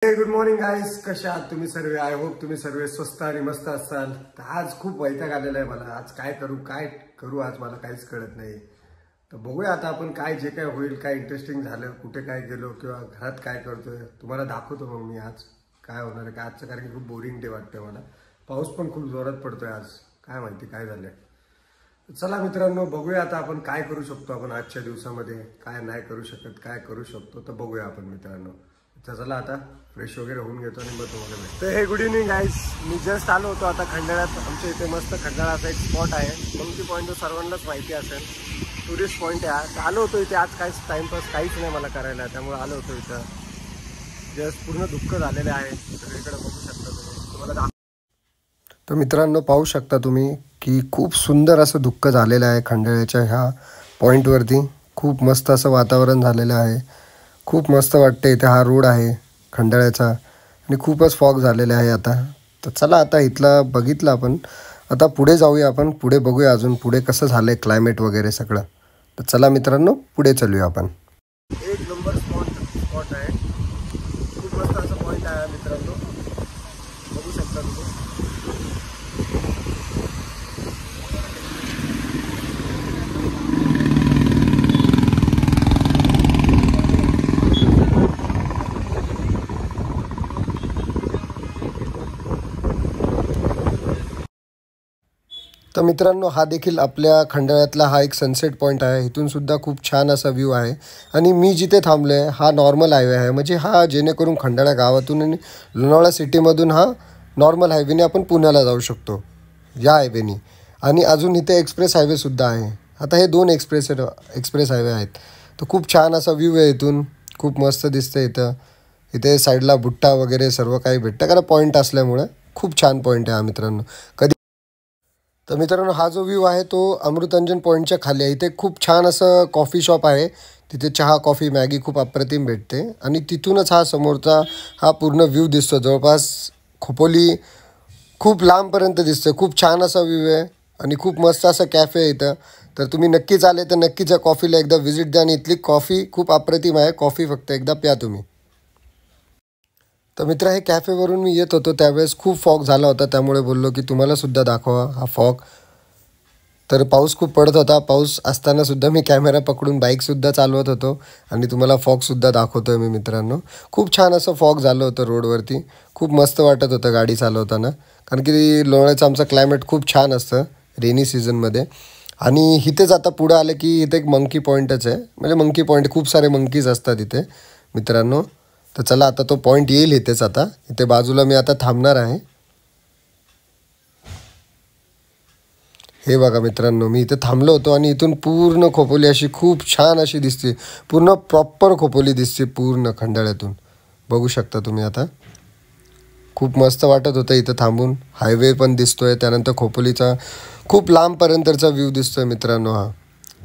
Good morning guys, कसे आहात तुम्ही सर्व? आय होप तुम्ही सर्व स्वस्त आणि मस्त असाल. तर आज खूप वैताग आलेला आहे मला. आज काय करू आज मला काहीच कळत नाही. तर बघूया आता आपण काय जे काय होईल, काय इंटरेस्टिंग झालं, कुठे काय गेलो किंवा घरात काय करतोय तुम्हाला दाखवतो मग मी आज काय होणार आहे. आजचं कारण की खूप बोरिंग डे वाटतंय मला. पाऊस पण खूप जोरात पडतोय आज. काय माहिती काय झालंय. चला मित्रांनो, बघूया आता आपण काय करू शकतो. आपण आजच्या दिवसामध्ये काय नाही करू शकत, काय करू शकतो तर बघूया आपण मित्रांनो. तर चला आता फ्रेश वगैरे होऊन घेतो आणि मग तुम्हाला भेटतो. हे गुड इव्हनिंग गाईज. मी जस्ट आलो होतो आता खंडाळ्यात. आमच्या इथे मस्त खंडाळाचा एक स्पॉट आहे. मंकी पॉईंट तो सर्वांनाच माहिती असेल, टुरिस्ट पॉईंट आहे. तर आलो होतो इथे आज. काहीच टाइमपास काहीच नाही मला करायला, त्यामुळे आलो होतो इथं. जस्ट पूर्ण दुःख झालेलं आहे. सगळीकडे बघू शकता तुम्ही. तुम्हाला तर मित्रांनो पाहू शकता तुम्ही की खूप सुंदर असं दुःख झालेलं आहे खंडाळ्याच्या ह्या पॉईंटवरती. खूप मस्त असं वातावरण झालेलं आहे. खूप मस्त वाटतं. इथे हा रोड आहे खंडाळ्याचा आणि खूपच फॉग झालेले आहे आता. तर चला आता इथला बघितलं आपण. आता पुढे जाऊया आपण. पुढे बघूया अजून पुढे कसं झालं आहे क्लायमेट वगैरे सगळं. तर चला मित्रांनो पुढे चलूया आपण. एक नंबर स्पॉट आहे. खूप मस्त असं पॉईंट आहे मित्रांनो. बघू शकता तुम्ही. तर मित्रांनो हा देखील आपल्या खंडाळ्यातला हा एक सनसेट पॉईंट आहे. इथून सुद्धा खूप छान असा व्ह्यू आहे. आणि मी जिथे थांबलो आहे हा नॉर्मल हायवे आहे. म्हणजे हा जेणेकरून खंडाळा गावातून आणि लोणावळा सिटीमधून हा नॉर्मल हायवेने आपण पुण्याला जाऊ शकतो या हायवेनी. आणि अजून इथे एक्सप्रेस हायवेसुद्धा आहे. आता हे दोन एक्सप्रेस हायवे आहेत. तर खूप छान असा व्ह्यू आहे इथून. खूप मस्त दिसतं इथं. इथे साईडला भुट्टा वगैरे सर्व काही भेटतं कारण पॉईंट असल्यामुळे. खूप छान पॉईंट आहे हा मित्रांनो. तर मित्रांनो हा जो व्ह्यू आहे तो अमृतांजन पॉईंटच्या खाली आहे. इथे खूप छान असं कॉफी शॉप आहे. तिथे चहा कॉफी मॅगी खूप अप्रतिम भेटते. आणि तिथूनच हा समोरचा हा पूर्ण व्ह्यू दिसतो. जवळपास खोपोली खूप लांबपर्यंत दिसतं. खूप छान असा व्ह्यू आहे आणि खूप मस्त असं कॅफे आहे इथं. तर तुम्ही नक्कीच आले तर नक्कीच या कॉफीला एकदा व्हिजिट द्या. आणि इथली कॉफी खूप अप्रतिम आहे. कॉफी फक्त एकदा प्या तुम्ही. तर मित्र हे कॅफेवरून मी येत होतो त्यावेळेस खूप फॉग झाला होता. त्यामुळे बोललो की तुम्हालासुद्धा दाखवा हा फॉग. तर पाऊस खूप पडत होता. पाऊस असतानासुद्धा मी कॅमेरा पकडून बाईकसुद्धा चालवत होतो आणि तुम्हाला फॉगसुद्धा दाखवतो आहे मी मित्रांनो. खूप छान असं फॉग झालं होतं रोडवरती. खूप मस्त वाटत होतं गाडी चालवताना. कारण की लोणावळ्याचं आमचं क्लायमेट खूप छान असतं रेनी सीझनमध्ये. आणि इथेच आता पुढं आलं की इथे एक मंकी पॉईंटच आहे. म्हणजे मंकी पॉईंट खूप सारे मंकीज असतात इथे मित्रांनो. तर चला आता तो पॉईंट येईल इथेच. आता इथे बाजूला मी आता थांबणार आहे. हे बघा मित्रांनो मी इथे थांबलो होतो आणि इथून पूर्ण खोपोली अशी खूप छान अशी दिसते. पूर्ण प्रॉपर खोपोली दिसते पूर्ण खंडाळ्यातून. बघू शकता तुम्ही आता. खूप मस्त वाटत होतं इथं थांबून. हायवे पण दिसतोय. त्यानंतर खोपोलीचा खूप लांबपर्यंतचा व्ह्यू दिसतोय मित्रांनो हा.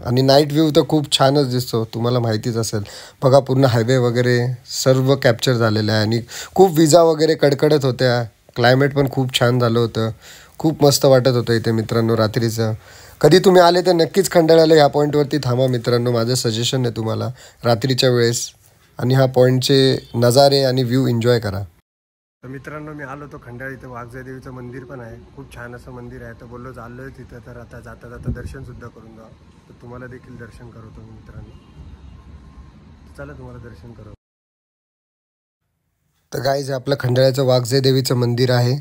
आणि नाईट व्ह्यू तर खूप छानच दिसतो. तुम्हाला माहितीच असेल. बघा पूर्ण हायवे वगैरे सर्व कॅप्चर झालेलं आहे. आणि खूप विजा वगैरे कडकडत होत्या. क्लायमेट पण खूप छान झालं होतं. खूप मस्त वाटत होतं इथे मित्रांनो रात्रीचं. कधी तुम्ही आले तर नक्कीच खंडाळ्याला ह्या पॉईंटवरती थांबा मित्रांनो. माझं सजेशन आहे तुम्हाला रात्रीच्या वेळेस. आणि ह्या पॉईंटचे नजारे आणि व्ह्यू एन्जॉय करा. तर मित्रांनो मी आलो तो खंडाळा. इथं वाघजाई देवीचं मंदिर पण आहे. खूप छान असं मंदिर आहे. तर बोललो चाललोय तिथं. तर आता जाता जाता दर्शनसुद्धा करून जा. तर तुम्हाला देखील दर्शन करवतो मी मित्रांनो. चला तुम्हाला दर्शन करवतो. तर गाईज आपलं खंडाळ्याचं वाघजाई देवीचं मंदिर आहे.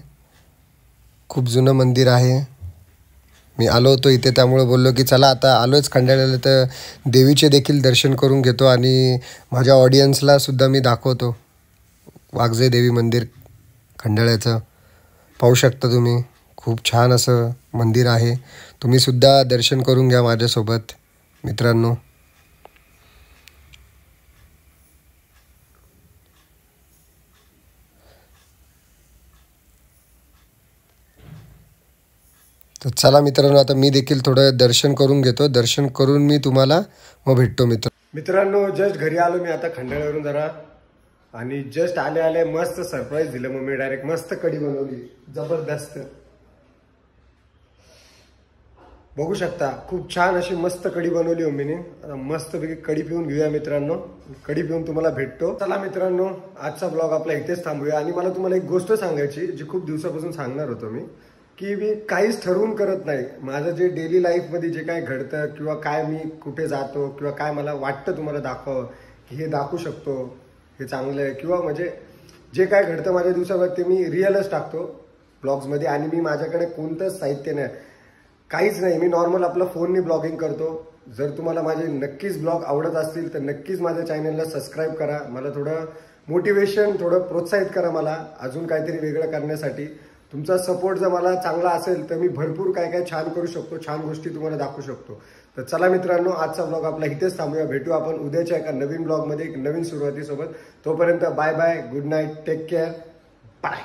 खूप जुनं मंदिर आहे. मी आलो होतो इथे त्यामुळे बोललो की चला आता आलोच खंडाळ्याला तर देवीचे देखील दर्शन करून घेतो. आणि माझ्या ऑडियन्सला सुद्धा मी दाखवतो वाघजाई देवी मंदिर खंडाळ्याचं. पाहू शकता तुम्ही. खूप छान असं मंदिर आहे. तुम्हीसुद्धा दर्शन करून घ्या माझ्यासोबत मित्रांनो. तर चला मित्रांनो आता मी देखील थोडं दर्शन करून घेतो. दर्शन करून मी तुम्हाला मग भेटतो मित्रांनो. जस्ट घरी आलो मी आता खंडाळ्यावरून जरा. आणि जस्ट आले आले मस्त सरप्राईज दिलं मग. मी डायरेक्ट मस्त कढी बनवली जबरदस्त. बघू शकता खूप छान अशी मस्त कढी बनवली हो मीने. आता मस्तपैकी कढी पिऊन घेऊया मित्रांनो. कढी पिऊन तुम्हाला भेटतो. चला मित्रांनो, आजचा ब्लॉग आपला इथेच थांबूया. आणि मला तुम्हाला एक गोष्ट सांगायची जी खूप दिवसापासून सांगणार होतो मी, की मी काहीच ठरवून करत नाही. माझं जे डेली लाईफमध्ये जे काय घडतं किंवा काय मी कुठे जातो किंवा काय मला वाटतं तुम्हाला दाखवावं की हे दाखवू शकतो, हे चांगलं आहे, किंवा म्हणजे जे काय घडतं माझ्या दिवसावर ते मी रिअलच टाकतो ब्लॉग्समध्ये. आणि मी माझ्याकडे कोणतंच साहित्य नाही, काहीच नाही. मी नॉर्मल आपला फोननी ब्लॉगिंग करतो. जर तुम्हाला माझे नक्कीच ब्लॉग आवडत असतील तर नक्कीच माझ्या चॅनलला सबस्क्राईब करा. मला थोडं मोटिवेशन, थोडं प्रोत्साहित करा मला अजून काहीतरी वेगळं करण्यासाठी. तुमचा सपोर्ट जर मला चांगला असेल तर मी भरपूर काय काय छान करू शकतो, छान गोष्टी तुम्हाला दाखवू शकतो. तर चला मित्रांनो, आजचा ब्लॉग आपला इथेच थांबूया. भेटू आपण उद्याच्या एका नवीन ब्लॉगमध्ये, एक नवीन सुरुवातीसोबत. तोपर्यंत bye bye, good night, take care, bye.